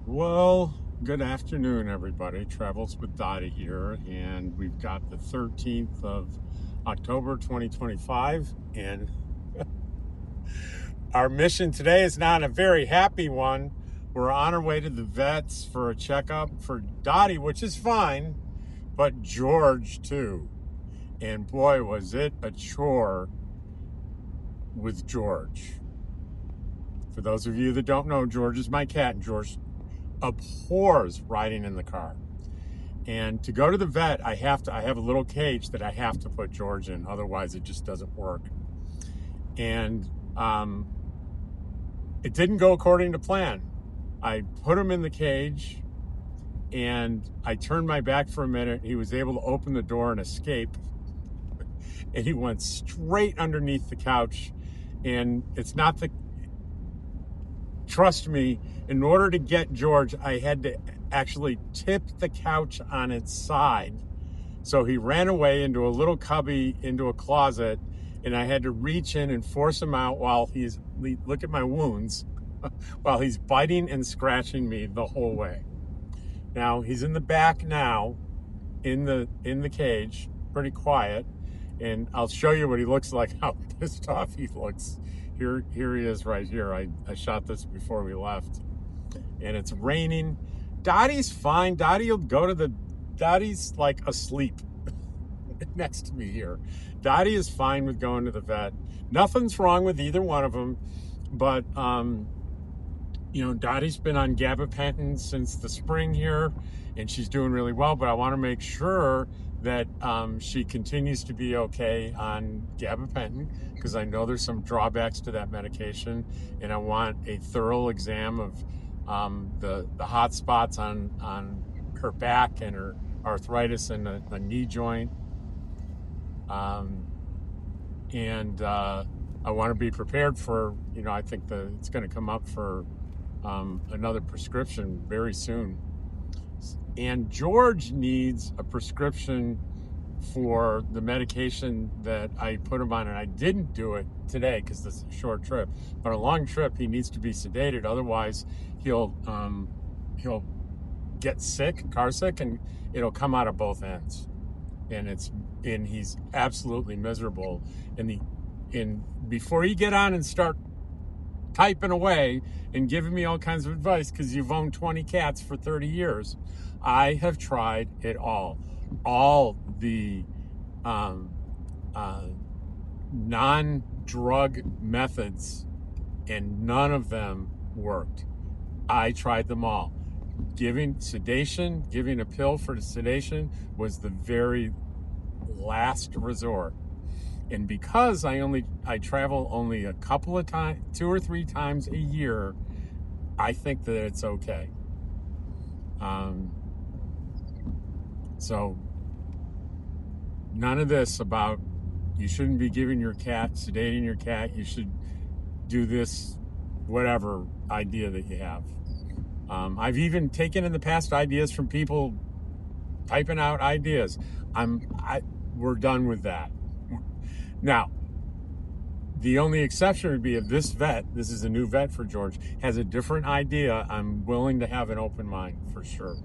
Well, good afternoon, everybody. Travels with Dottie here, and we've got the 13th of October 2025. And our mission today is not a very happy one. We're on our way to the vets for a checkup for Dottie, which is fine, but George too. And boy, was it a chore with George. For those of you that don't know, George is my cat, and George abhors riding in the car. And to go to the vet, I have a little cage that I have to put George in. Otherwise, it just doesn't work. And it didn't go according to plan. I put him in the cage and I turned my back for a minute. He was able to open the door and escape. And he went straight underneath the couch. And it's not the, trust me, in order to get George, I had to actually tip the couch on its side. So he ran away into a little cubby, into a closet, and I had to reach in and force him out while look at my wounds, while he's biting and scratching me the whole way. Now he's in the back now, in the cage, pretty quiet, and I'll show you what he looks like, how pissed off he looks. Here he is right here. I shot this before we left, and it's raining. Dottie's fine. Dottie's like asleep next to me here. Dottie is fine with going to the vet. Nothing's wrong with either one of them, but Dottie's been on gabapentin since the spring here, and she's doing really well, but I want to make sure that she continues to be okay on gabapentin, because I know there's some drawbacks to that medication, and I want a thorough exam of the hot spots on her back and her arthritis in the knee joint. And I want to be prepared for, I think it's going to come up for another prescription very soon. And George needs a prescription for the medication that I put him on, and I didn't do it today because this is a short trip. But a long trip, he needs to be sedated. Otherwise, he'll get sick, car sick, and it'll come out of both ends. And he's absolutely miserable. And before you get on and start typing away and giving me all kinds of advice, because you've owned 20 cats for 30 years, I have tried it all the non-drug methods, and none of them worked. I tried them all. Giving a pill for the sedation was the very last resort. And because I travel only a couple of times, 2 or 3 times a year, I think that it's okay. So none of this about you shouldn't be sedating your cat. You should do this, whatever idea that you have. I've even taken in the past ideas from people typing out ideas. We're done with that. Now, the only exception would be if this is a new vet for George, has a different idea. I'm willing to have an open mind for sure.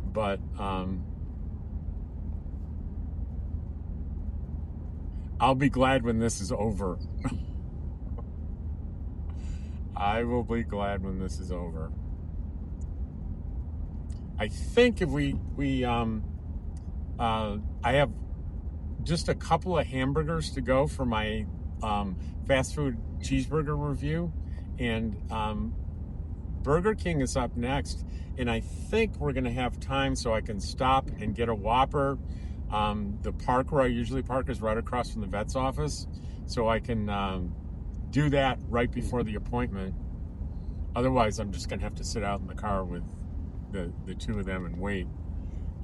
But I'll be glad when this is over. I will be glad when this is over. I think if I have just a couple of hamburgers to go for my fast food cheeseburger review, and Burger King is up next, and I think we're going to have time so I can stop and get a Whopper. The park where I usually park is right across from the vet's office, so I can do that right before the appointment. Otherwise, I'm just going to have to sit out in the car with the two of them and wait.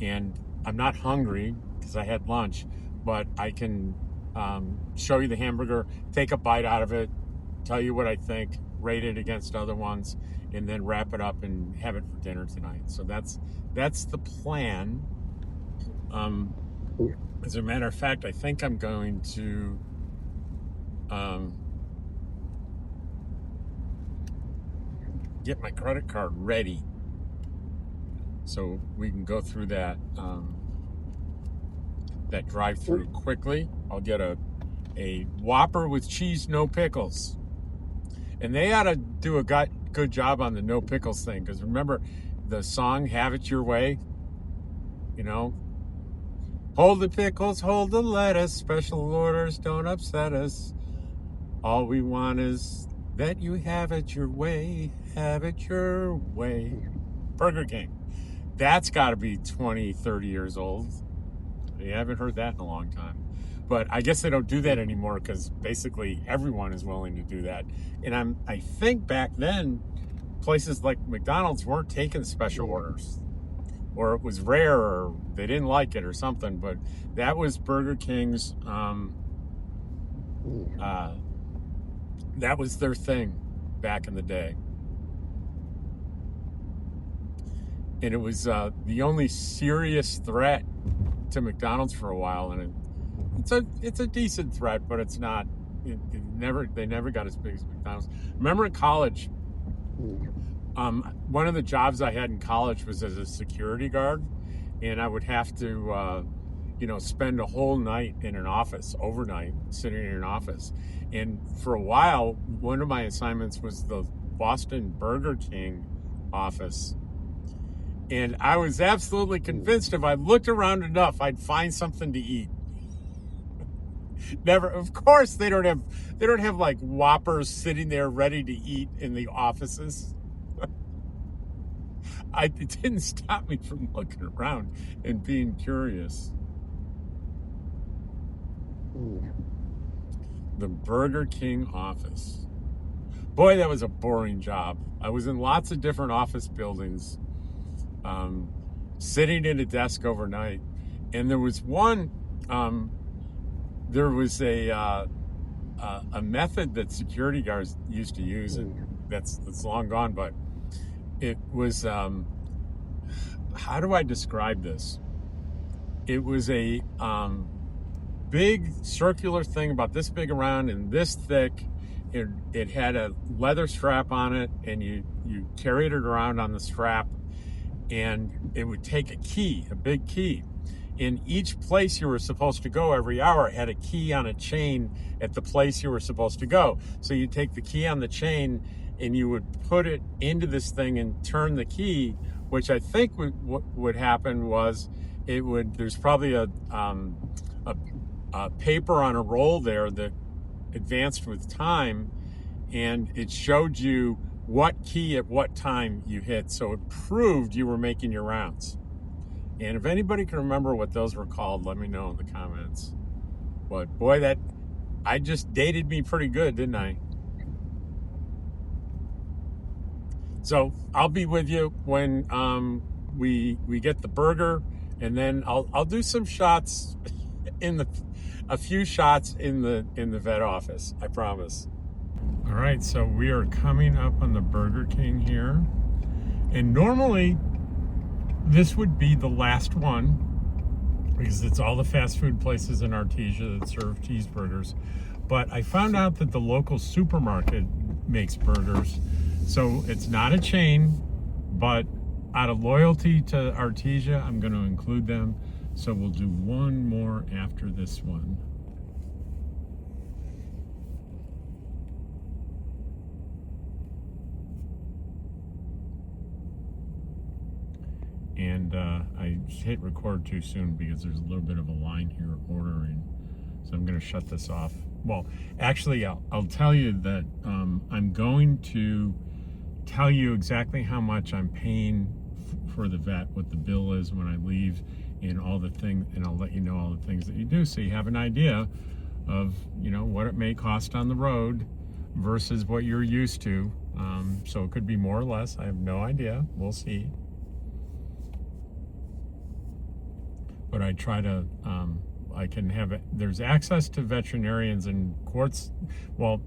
And I'm not hungry because I had lunch, but I can show you the hamburger, take a bite out of it, tell you what I think, rate it against other ones, and then wrap it up and have it for dinner tonight. So that's the plan. As a matter of fact, I think I'm going to get my credit card ready so we can go through that that drive-through quickly. I'll get a Whopper with cheese, no pickles. And they ought to do a good job on the no pickles thing, because remember the song "Have It Your Way"? You know, hold the pickles, hold the lettuce, special orders don't upset us. All we want is that you have it your way, have it your way. Burger King. That's got to be 20, 30 years old. I haven't heard that in a long time. But I guess they don't do that anymore, because basically everyone is willing to do that. And I think back then, places like McDonald's weren't taking special orders, or it was rare, or they didn't like it or something. But that was Burger King's, that was their thing back in the day. And it was the only serious threat to McDonald's for a while, and it's a decent threat, but it's not. They never got as big as McDonald's. Remember in college, one of the jobs I had in college was as a security guard, and I would have to, spend a whole night in an office, overnight, sitting in an office. And for a while, one of my assignments was the Boston Burger King office. And I was absolutely convinced if I looked around enough, I'd find something to eat. Never, of course, they don't have like Whoppers sitting there ready to eat in the offices. It didn't stop me from looking around and being curious. The Burger King office. Boy, that was a boring job. I was in lots of different office buildings, sitting at a desk overnight. And there was one, there was a method that security guards used to use, and that's long gone, but it was, how do I describe this? It was a big circular thing about this big around and this thick. It had a leather strap on it, and you carried it around on the strap, and it would take a key, a big key. In each place you were supposed to go every hour had a key on a chain at the place you were supposed to go. So you take the key on the chain and you would put it into this thing and turn the key, which I think would happen was there's probably a paper on a roll there that advanced with time, and it showed you what key at what time you hit. So it proved you were making your rounds. And if anybody can remember what those were called, let me know in the comments. But boy, I just dated me pretty good, didn't I? So I'll be with you when we get the burger, and then I'll do some shots a few shots in the vet office, I promise. All right, so we are coming up on the Burger King here, and normally this would be the last one, because it's all the fast food places in Artesia that serve cheeseburgers. But I found out that the local supermarket makes burgers, so it's not a chain, but out of loyalty to Artesia, I'm going to include them. So we'll do one more after this one. And I hit record too soon because there's a little bit of a line here ordering. So I'm going to shut this off. Well, actually, I'll tell you that I'm going to tell you exactly how much I'm paying for the vet, what the bill is when I leave, and all the things, and I'll let you know all the things that you do, so you have an idea of what it may cost on the road versus what you're used to. So it could be more or less. I have no idea. We'll see. But I try to, I can have it. There's access to veterinarians in Quartz, well,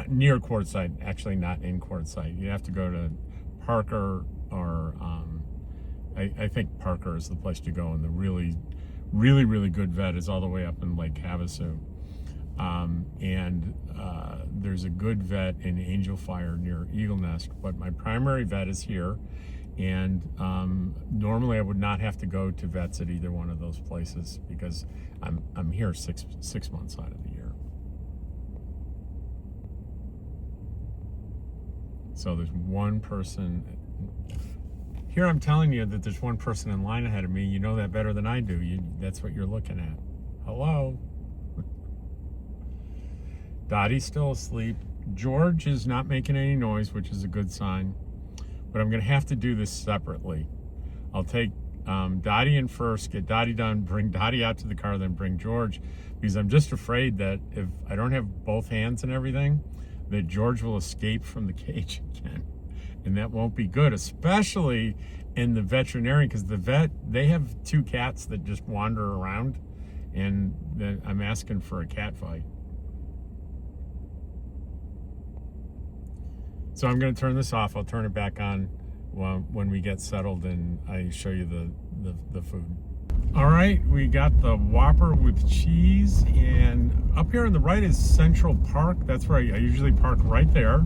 near Quartzsite, actually not in Quartzsite. You have to go to Parker, or I think Parker is the place to go, and the really, really, really good vet is all the way up in Lake Havasu. And there's a good vet in Angel Fire near Eagle Nest, but my primary vet is here, And normally I would not have to go to vets at either one of those places because I'm here six months out of the year. So there's one person here. I'm telling you that there's one person in line ahead of me. You know that better than I do. That's what you're looking at. Hello. Dottie's still asleep. George is not making any noise, which is a good sign. But I'm going to have to do this separately. I'll take Dottie in first, get Dottie done, bring Dottie out to the car, then bring George, because I'm just afraid that if I don't have both hands and everything, that George will escape from the cage again. And that won't be good, especially in the veterinarian, because the vet, they have 2 cats that just wander around, and then I'm asking for a cat fight. So I'm going to turn this off. I'll turn it back on when we get settled and I show you the food. All right, we got the Whopper with cheese, and up here on the right is Central Park. That's where I usually park, right there.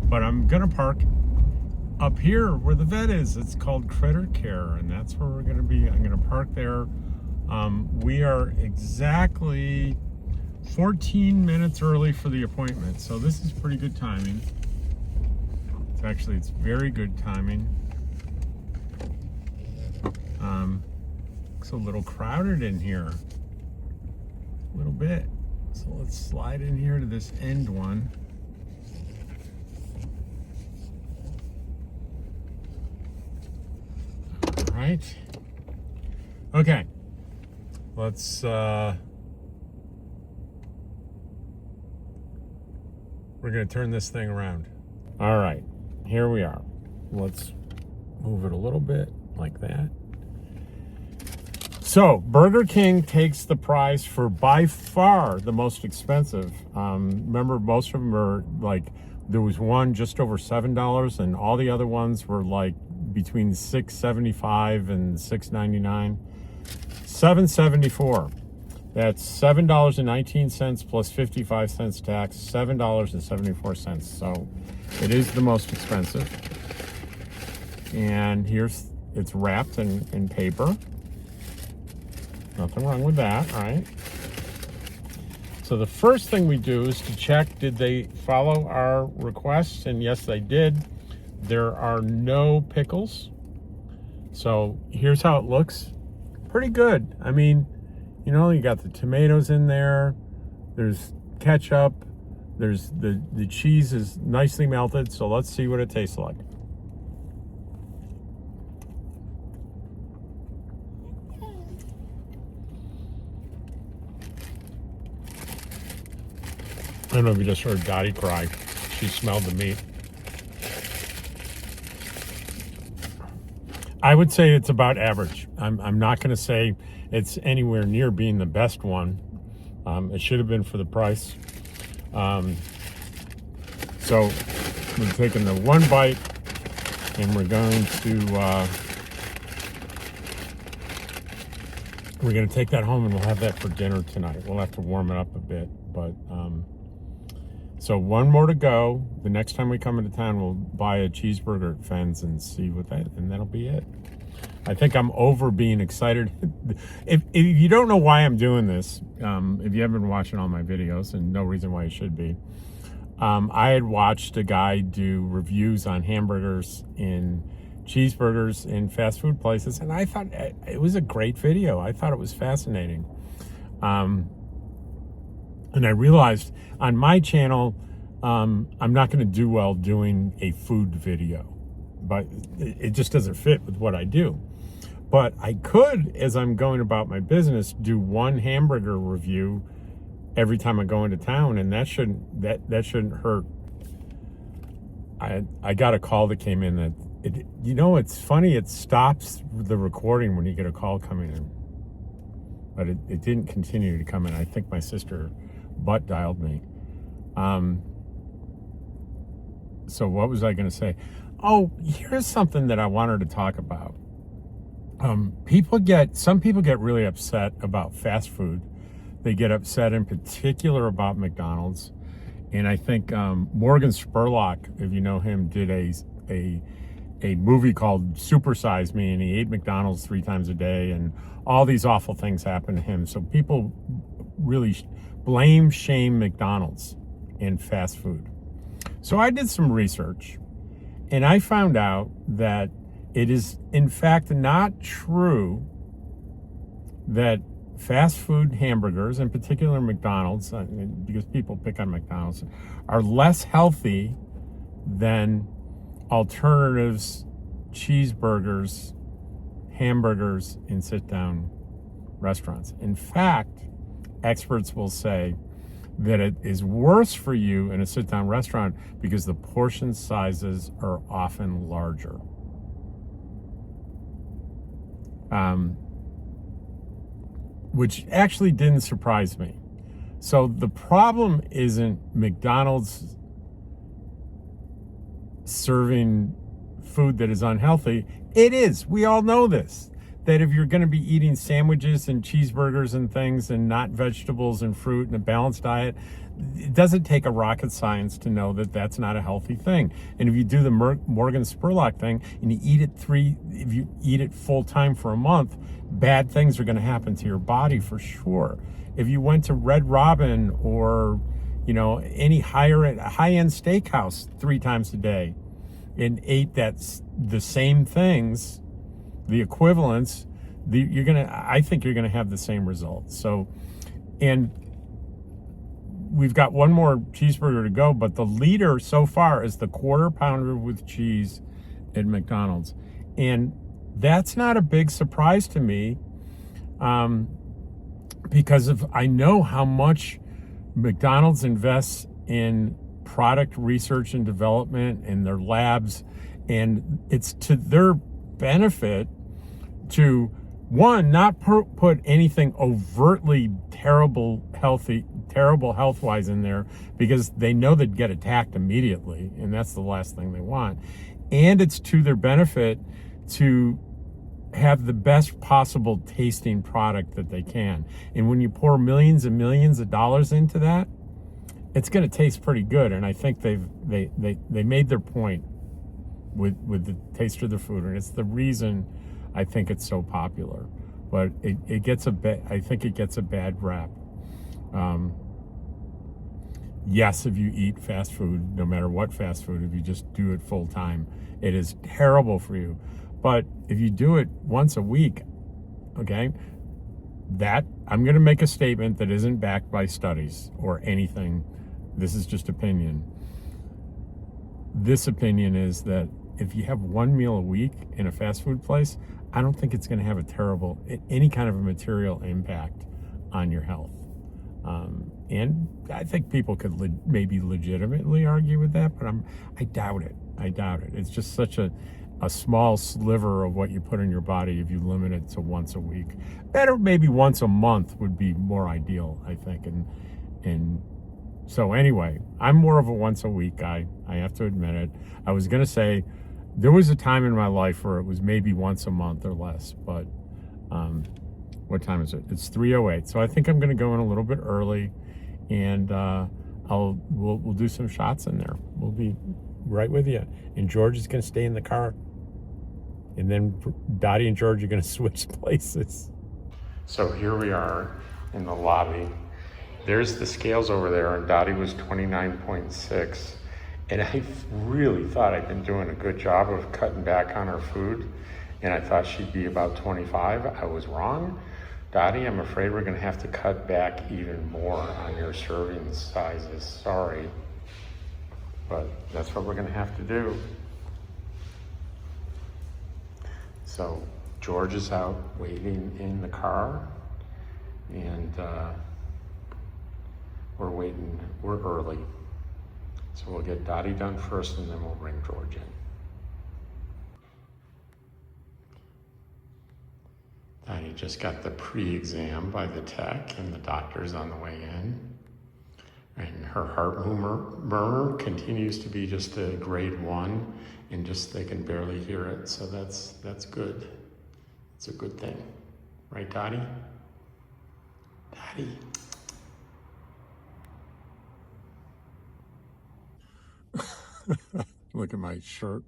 But I'm going to park up here where the vet is. It's called Critter Care, and that's where we're going to be. I'm going to park there. We are exactly 14 minutes early for the appointment, so this is pretty good timing. It's very good timing. It's a little crowded in here, a little bit. So let's slide in here to this end one. All right. Okay. Let's, we're gonna turn this thing around. All right. Here we are. Let's move it a little bit like that. So Burger King takes the prize for by far the most expensive. Remember, most of them are like, there was one just over $7, and all the other ones were like between $6.75 and $6.99. $7.74. That's $7.19 plus 55 cents tax, $7.74. So it is the most expensive. And here's, it's wrapped in paper. Nothing wrong with that, right? So the first thing we do is to check, did they follow our requests? And yes, they did. There are no pickles. So here's how it looks. Pretty good. I mean, you know, you got the tomatoes in there. There's ketchup. There's the cheese is nicely melted. So let's see what it tastes like. I don't know if you just heard Dottie cry. She smelled the meat. I would say it's about average. I'm not going to say it's anywhere near being the best one. It should have been for the price. So we're taking the one bite, and we're going to take that home, and we'll have that for dinner tonight. We'll have to warm it up a bit, but so one more to go. The next time we come into town, we'll buy a cheeseburger at Fenn's and see what that, and that'll be it. I think I'm over being excited. If you don't know why I'm doing this, if you haven't been watching all my videos, and no reason why you should be, I had watched a guy do reviews on hamburgers and cheeseburgers in fast food places, and I thought it was a great video. I thought it was fascinating. And I realized on my channel, I'm not going to do well doing a food video, but it just doesn't fit with what I do. But I could, as I'm going about my business, do one hamburger review every time I go into town, and that shouldn't hurt. I got a call that came in that, it's funny, it stops the recording when you get a call coming in. But it didn't continue to come in. I think my sister butt dialed me. So what was I going to say? Oh, here's something that I wanted to talk about. Some people get really upset about fast food. They get upset in particular about McDonald's. And I think Morgan Spurlock, if you know him, did a a movie called Super Size Me, and he ate McDonald's 3 times a day, and all these awful things happened to him. So people really shame McDonald's and fast food. So I did some research, and I found out that it is in fact not true that fast food hamburgers, in particular McDonald's, because people pick on McDonald's, are less healthy than alternatives, cheeseburgers, hamburgers in sit-down restaurants. In fact, experts will say that it is worse for you in a sit-down restaurant because the portion sizes are often larger. Which actually didn't surprise me. So the problem isn't McDonald's serving food that is unhealthy. It is. We all know this. That if you're going to be eating sandwiches and cheeseburgers and things and not vegetables and fruit and a balanced diet, it doesn't take a rocket science to know that that's not a healthy thing. And if you do the Morgan Spurlock thing and you eat it if you eat it full time for a month, bad things are going to happen to your body for sure. If you went to Red Robin or, any high-end steakhouse 3 times a day and ate the same things, the equivalents, I think you're gonna have the same results. So, and we've got one more cheeseburger to go, but the leader so far is the quarter pounder with cheese at McDonald's. And that's not a big surprise to me, because I know how much McDonald's invests in product research and development in their labs, and it's to their benefit to, one, not put anything overtly terrible health-wise in there, because they know they'd get attacked immediately, and that's the last thing they want. And it's to their benefit to have the best possible tasting product that they can. And when you pour millions and millions of dollars into that, it's going to taste pretty good. And I think they made their point with the taste of the food, and it's the reason I think it's so popular. But it gets I think it gets a bad rap. Yes, if you eat fast food, no matter what fast food, if you just do it full time, it is terrible for you. But if you do it once a week, okay, I'm going to make a statement that isn't backed by studies or anything. This is just opinion. This opinion is that if you have one meal a week in a fast food place, I don't think it's going to have any kind of a material impact on your health. And I think people could maybe legitimately argue with that, but I doubt it. It's just such a small sliver of what you put in your body if you limit it to once a week. Better maybe once a month would be more ideal, I think. And so anyway, I'm more of a once a week guy. I have to admit it. I was going to say there was a time in my life where it was maybe once a month or less, but what time is it? It's 3:08. So I think I'm going to go in a little bit early, and we'll do some shots in there. We'll be right with you. And George is going to stay in the car. And then Dottie and George are going to switch places. So here we are in the lobby. There's the scales over there, and Dottie was 29.6. And I really thought I'd been doing a good job of cutting back on her food. And I thought she'd be about 25. I was wrong. Dottie, I'm afraid we're going to have to cut back even more on your serving sizes. Sorry. But that's what we're going to have to do. So George is out waiting in the car, and we're early. So we'll get Dottie done first, and then we'll bring George in. Dottie just got the pre-exam by the tech, and the doctor's on the way in. And her heart murmur continues to be just a grade 1, and just they can barely hear it. So that's good. It's a good thing. Right, Dottie? Dottie. Look at my shirt.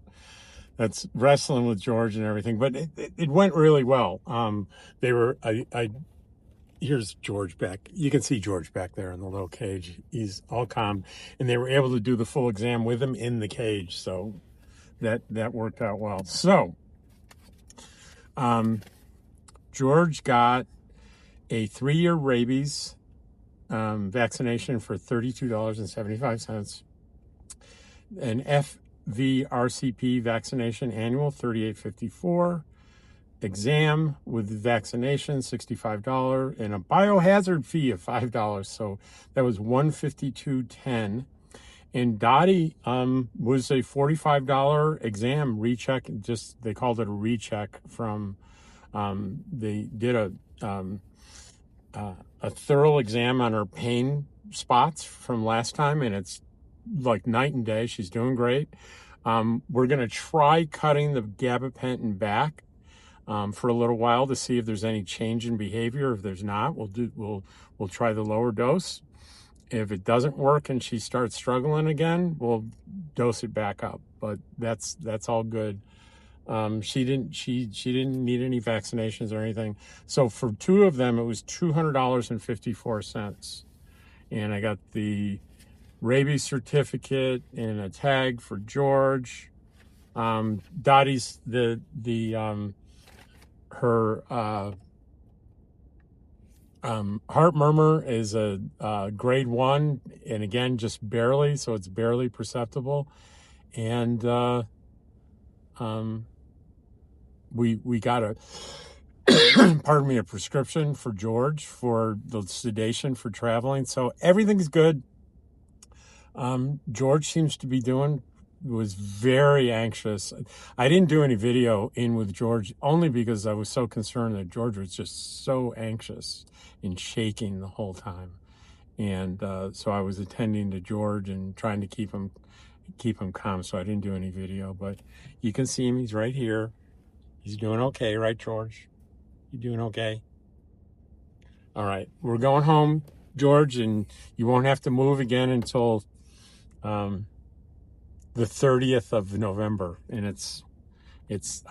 that's wrestling with George and everything. But it went really well. They were here's George back. You can see George back there in the little cage. He's all calm, and they were able to do the full exam with him in the cage. So that worked out well. So George got a 3-year rabies vaccination for $32.75. An FVRCP vaccination annual, $38.54. Exam with vaccination, $65, and a biohazard fee of $5. So that was $152.10. And Dottie was a $45 exam recheck. Just they called it a recheck from. They did a thorough exam on her pain spots from last time, and it's like night and day. She's doing great. We're gonna try cutting the gabapentin back for a little while to see if there's any change in behavior. If there's not, we'll try the lower dose. If it doesn't work and she starts struggling again, we'll dose it back up. But that's all good. She didn't need any vaccinations or anything. So for 2 of them, it was $200.54, and I got the rabies certificate and a tag for George. Dottie's her heart murmur is a grade 1, and again, just barely, so it's barely perceptible. And we got a pardon me, a prescription for George for the sedation for traveling. So everything's good. George seems to be was very anxious. I didn't do any video in with George only because I was so concerned that George was just so anxious and shaking the whole time. And so I was attending to George and trying to keep him calm, so I didn't do any video. But you can see him, he's right here. He's doing okay, right, George? You doing okay? All right, we're going home, George, and you won't have to move again until the 30th of November, and it's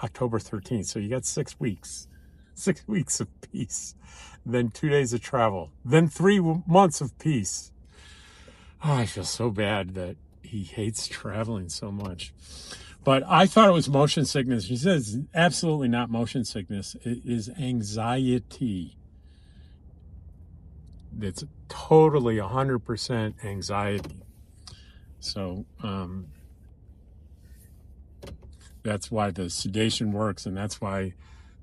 October 13th, so you got 6 weeks. 6 weeks of peace, then 2 days of travel, then 3 months of peace. Oh, I feel so bad that he hates traveling so much. But I thought it was motion sickness. She says absolutely not motion sickness. It is anxiety. It's totally 100% anxiety. So that's why the sedation works, and that's why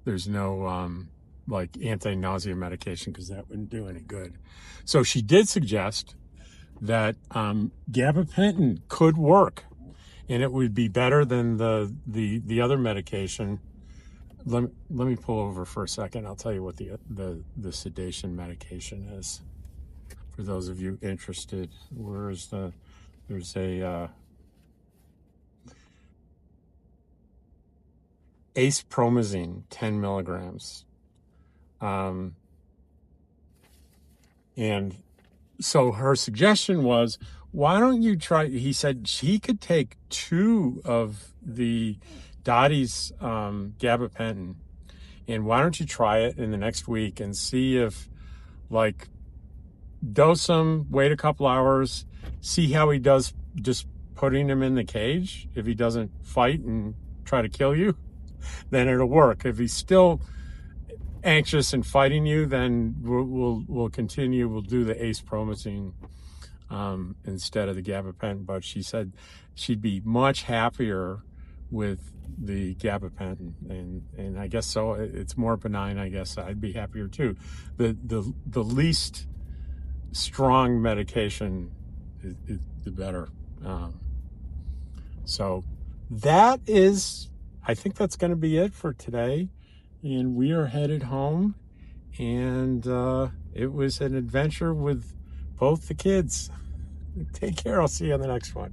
there's no like anti-nausea medication, because that wouldn't do any good. So she did suggest that gabapentin could work, and it would be better than the other medication. Let me pull over for a second. I'll tell you what the sedation medication is, for those of you interested. There's a acepromazine, 10 milligrams. And so her suggestion was, why don't you try, he said she could take 2 of the Dottie's gabapentin, and why don't you try it in the next week and see if, like, dose him, wait a couple hours, see how he does just putting him in the cage. If he doesn't fight and try to kill you, then it'll work. If he's still anxious and fighting you, then we'll continue. We'll do the acepromazine instead of the gabapentin. But she said she'd be much happier with the gabapentin, and I guess so. It's more benign. I guess I'd be happier too. The least strong medication is the better. So that is, I think that's going to be it for today, and we are headed home. And it was an adventure with both the kids. Take care. I'll see you on the next one.